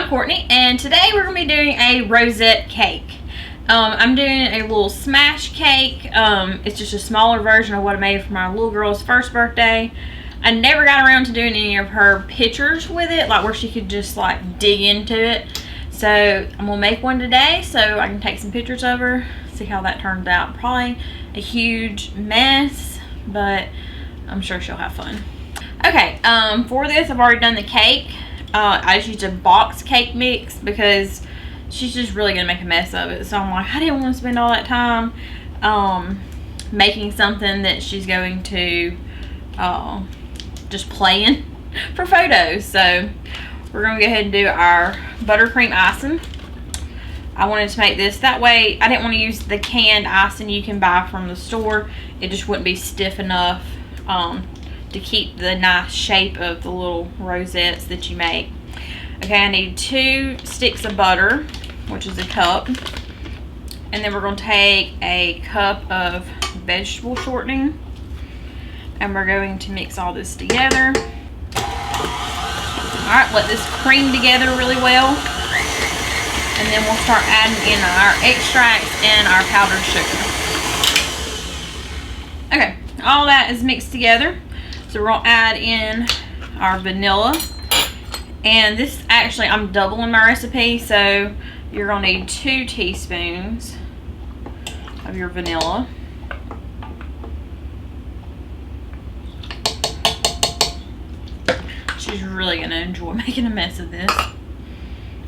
I'm Courtney, and today we're going to be doing a rosette cake. I'm doing a little smash cake. It's just a smaller version of what I made for my little girl's first birthday. I never got around to doing any of her pictures with it, like where she could just like dig into it. So I'm going to make one today so I can take some pictures of her, see how that turns out. Probably a huge mess, but I'm sure she'll have fun. Okay, for this I've already done the cake. I just used a box cake mix because she's just really going to make a mess of it. So I'm like, I didn't want to spend all that time making something that she's going to just play in for photos. So we're going to go ahead and do our buttercream icing. I wanted to make this that way. I didn't want to use the canned icing you can buy from the store. It just wouldn't be stiff enough to keep the nice shape of the little rosettes that you make. Okay, I need 2 sticks of butter, which is a cup. And then we're going to take a cup of vegetable shortening. And we're going to mix all this together. Alright, let this cream together really well. And then we'll start adding in our extracts and our powdered sugar. Okay, all that is mixed together. So we're going to add in our vanilla. And this actually, I'm doubling my recipe, so you're going to need 2 teaspoons of your vanilla. She's really going to enjoy making a mess of this.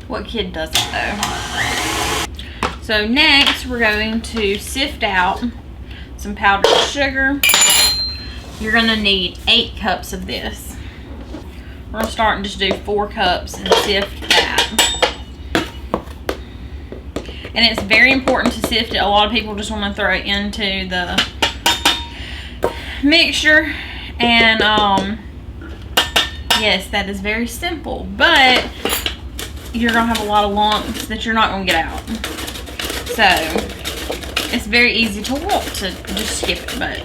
What kid doesn't though? So next we're going to sift out some powdered sugar. You're going to need 8 cups of this. We're going to start and just do 4 cups and sift that. And it's very important to sift it. A lot of people just want to throw it into the mixture. And yes, that is very simple. But you're going to have a lot of lumps that you're not going to get out. So it's very easy to want to just skip it, but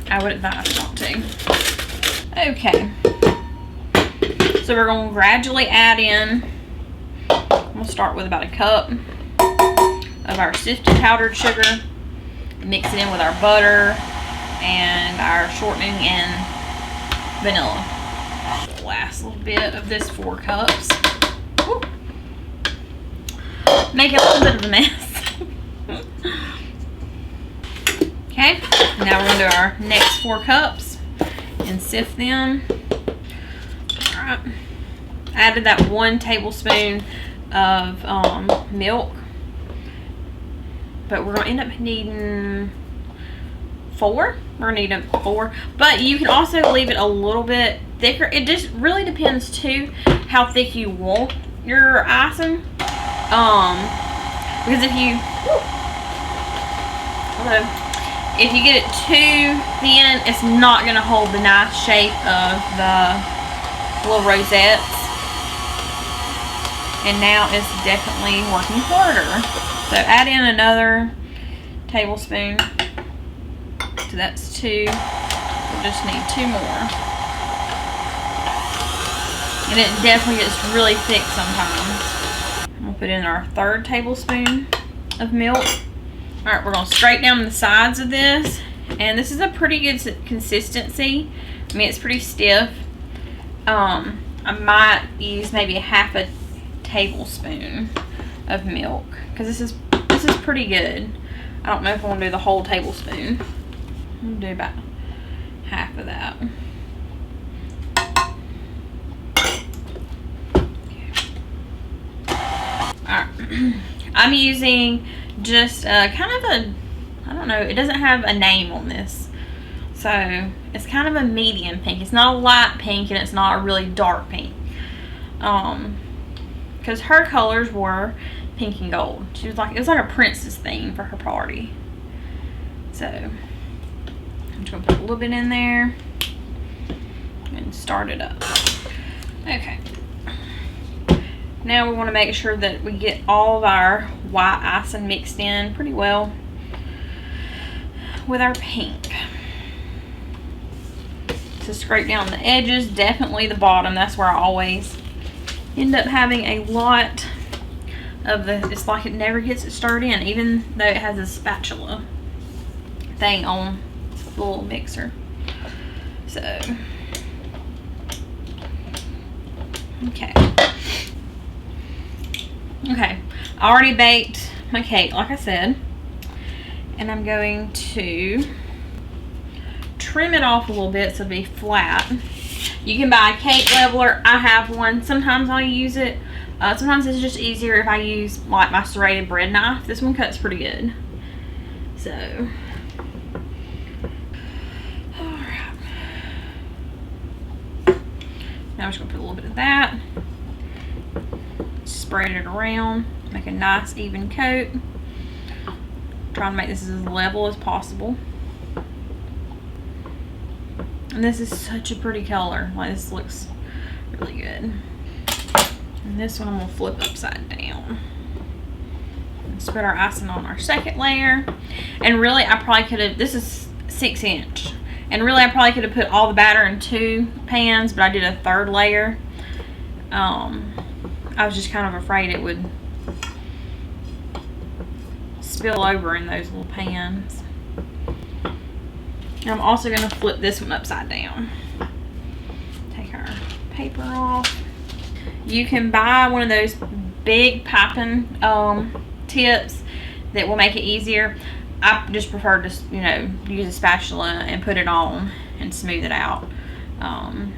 I would advise not to. Okay. So we're going to gradually add in, we'll start with about a cup of our sifted powdered sugar. Mix it in with our butter and our shortening and vanilla. The last little bit of this 4 cups. Woo. Make it a little bit of a mess. Okay, now we're going to do our next 4 cups and sift them. Alright, added that 1 tablespoon of milk, but we're going to end up needing 4. We're going to need 4, but you can also leave it a little bit thicker. It just really depends too how thick you want your icing. Because if you get it too thin, it's not going to hold the nice shape of the little rosettes. And now it's definitely working harder. So add in another tablespoon. So that's 2. We'll just need 2 more. And it definitely gets really thick sometimes. We'll put in our 3rd tablespoon of milk. Alright, we're going to straight down the sides of this. And this is a pretty good consistency. I mean, it's pretty stiff. I might use maybe a ½ tablespoon of milk, because this is pretty good. I don't know if I want to do the whole tablespoon. I'm going to do about half of that. Alright. I'm using just kind of a, I don't know, it doesn't have a name on this. So it's kind of a medium pink. It's not a light pink and it's not a really dark pink. Because her colors were pink and gold. She was like, it was like a princess theme for her party. So I'm just gonna put a little bit in there and start it up. Okay. Now we want to make sure that we get all of our white icing mixed in pretty well with our pink. So scrape down the edges, definitely the bottom. That's where I always end up having a lot of the, it's like it never gets it stirred in, even though it has a spatula thing on the little mixer. So, okay. Okay, I already baked my cake, like I said, and I'm going to trim it off a little bit so it'll be flat. You can buy a cake leveler. I have one. Sometimes I'll use it. Sometimes it's just easier if I use like my serrated bread knife. This one cuts pretty good. So, alright. Now I'm just going to put a little bit of that. Spread it around. Make a nice even coat. Trying to make this as level as possible. And this is such a pretty color. Like, this looks really good. And this one I'm going to flip upside down. And spread our icing on our second layer. And really, I probably could have, this is 6-inch. And really, I probably could have put all the batter in 2 pans, but I did a 3rd layer. I was just kind of afraid it would spill over in those little pans. I'm also going to flip this one upside down. Take our paper off. You can buy one of those big piping tips that will make it easier. I just prefer to, you know, use a spatula and put it on and smooth it out. And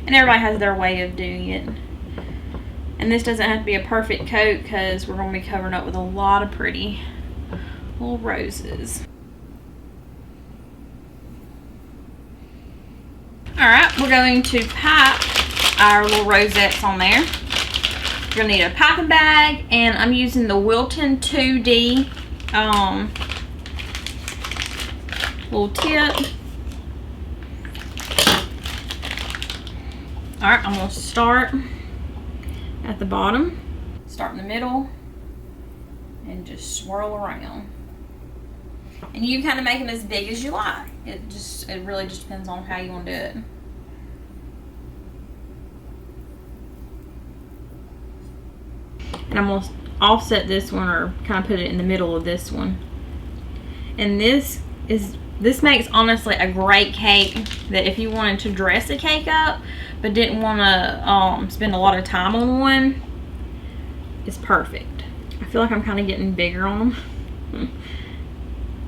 everybody has their way of doing it. And this doesn't have to be a perfect coat because we're going to be covering up with a lot of pretty little roses. Alright, we're going to pipe our little rosettes on there. You're going to need a piping bag, and I'm using the Wilton 2D little tip. Alright, I'm going to start at the bottom, start in the middle, and just swirl around. And you kind of make them as big as you like. It really just depends on how you want to do it. And I'm going to offset this one, or kind of put it in the middle of this one. And this makes honestly a great cake that if you wanted to dress a cake up but didn't want to spend a lot of time on one, it's perfect. I feel like I'm kind of getting bigger on them.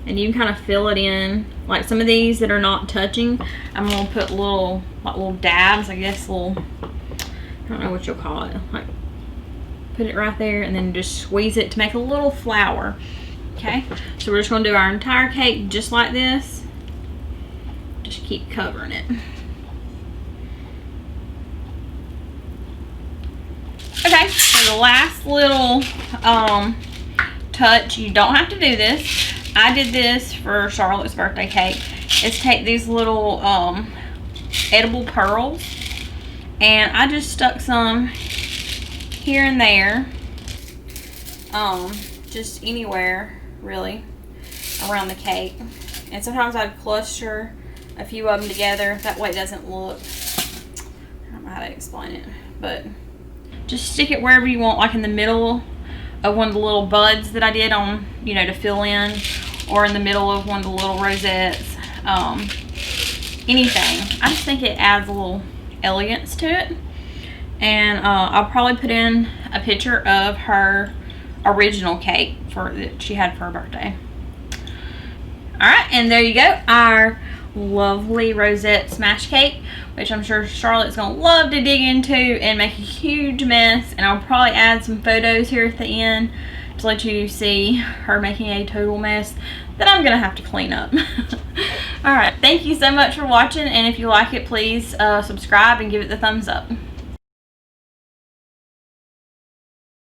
And you can kind of fill it in. Like some of these that are not touching, I'm going to put little dabs, I guess, I don't know what you'll call it. Like, put it right there and then just squeeze it to make a little flower. Okay, so we're just going to do our entire cake just like this. Just keep covering it. Okay, so the last little touch, you don't have to do this. I did this for Charlotte's birthday cake. Is take these little edible pearls, and I just stuck some here and there, just anywhere really around the cake. And sometimes I'd cluster a few of them together. That way it doesn't look, I don't know how to explain it, but just stick it wherever you want, like in the middle of one of the little buds that I did on, you know, to fill in, or in the middle of one of the little rosettes. Anything. I just think it adds a little elegance to it. And I'll probably put in a picture of her original cake that she had for her birthday. Alright, and there you go, our lovely rosette smash cake, which I'm sure Charlotte's going to love to dig into and make a huge mess. And I'll probably add some photos here at the end to let you see her making a total mess that I'm going to have to clean up. Alright, thank you so much for watching, and if you like it, please subscribe and give it the thumbs up.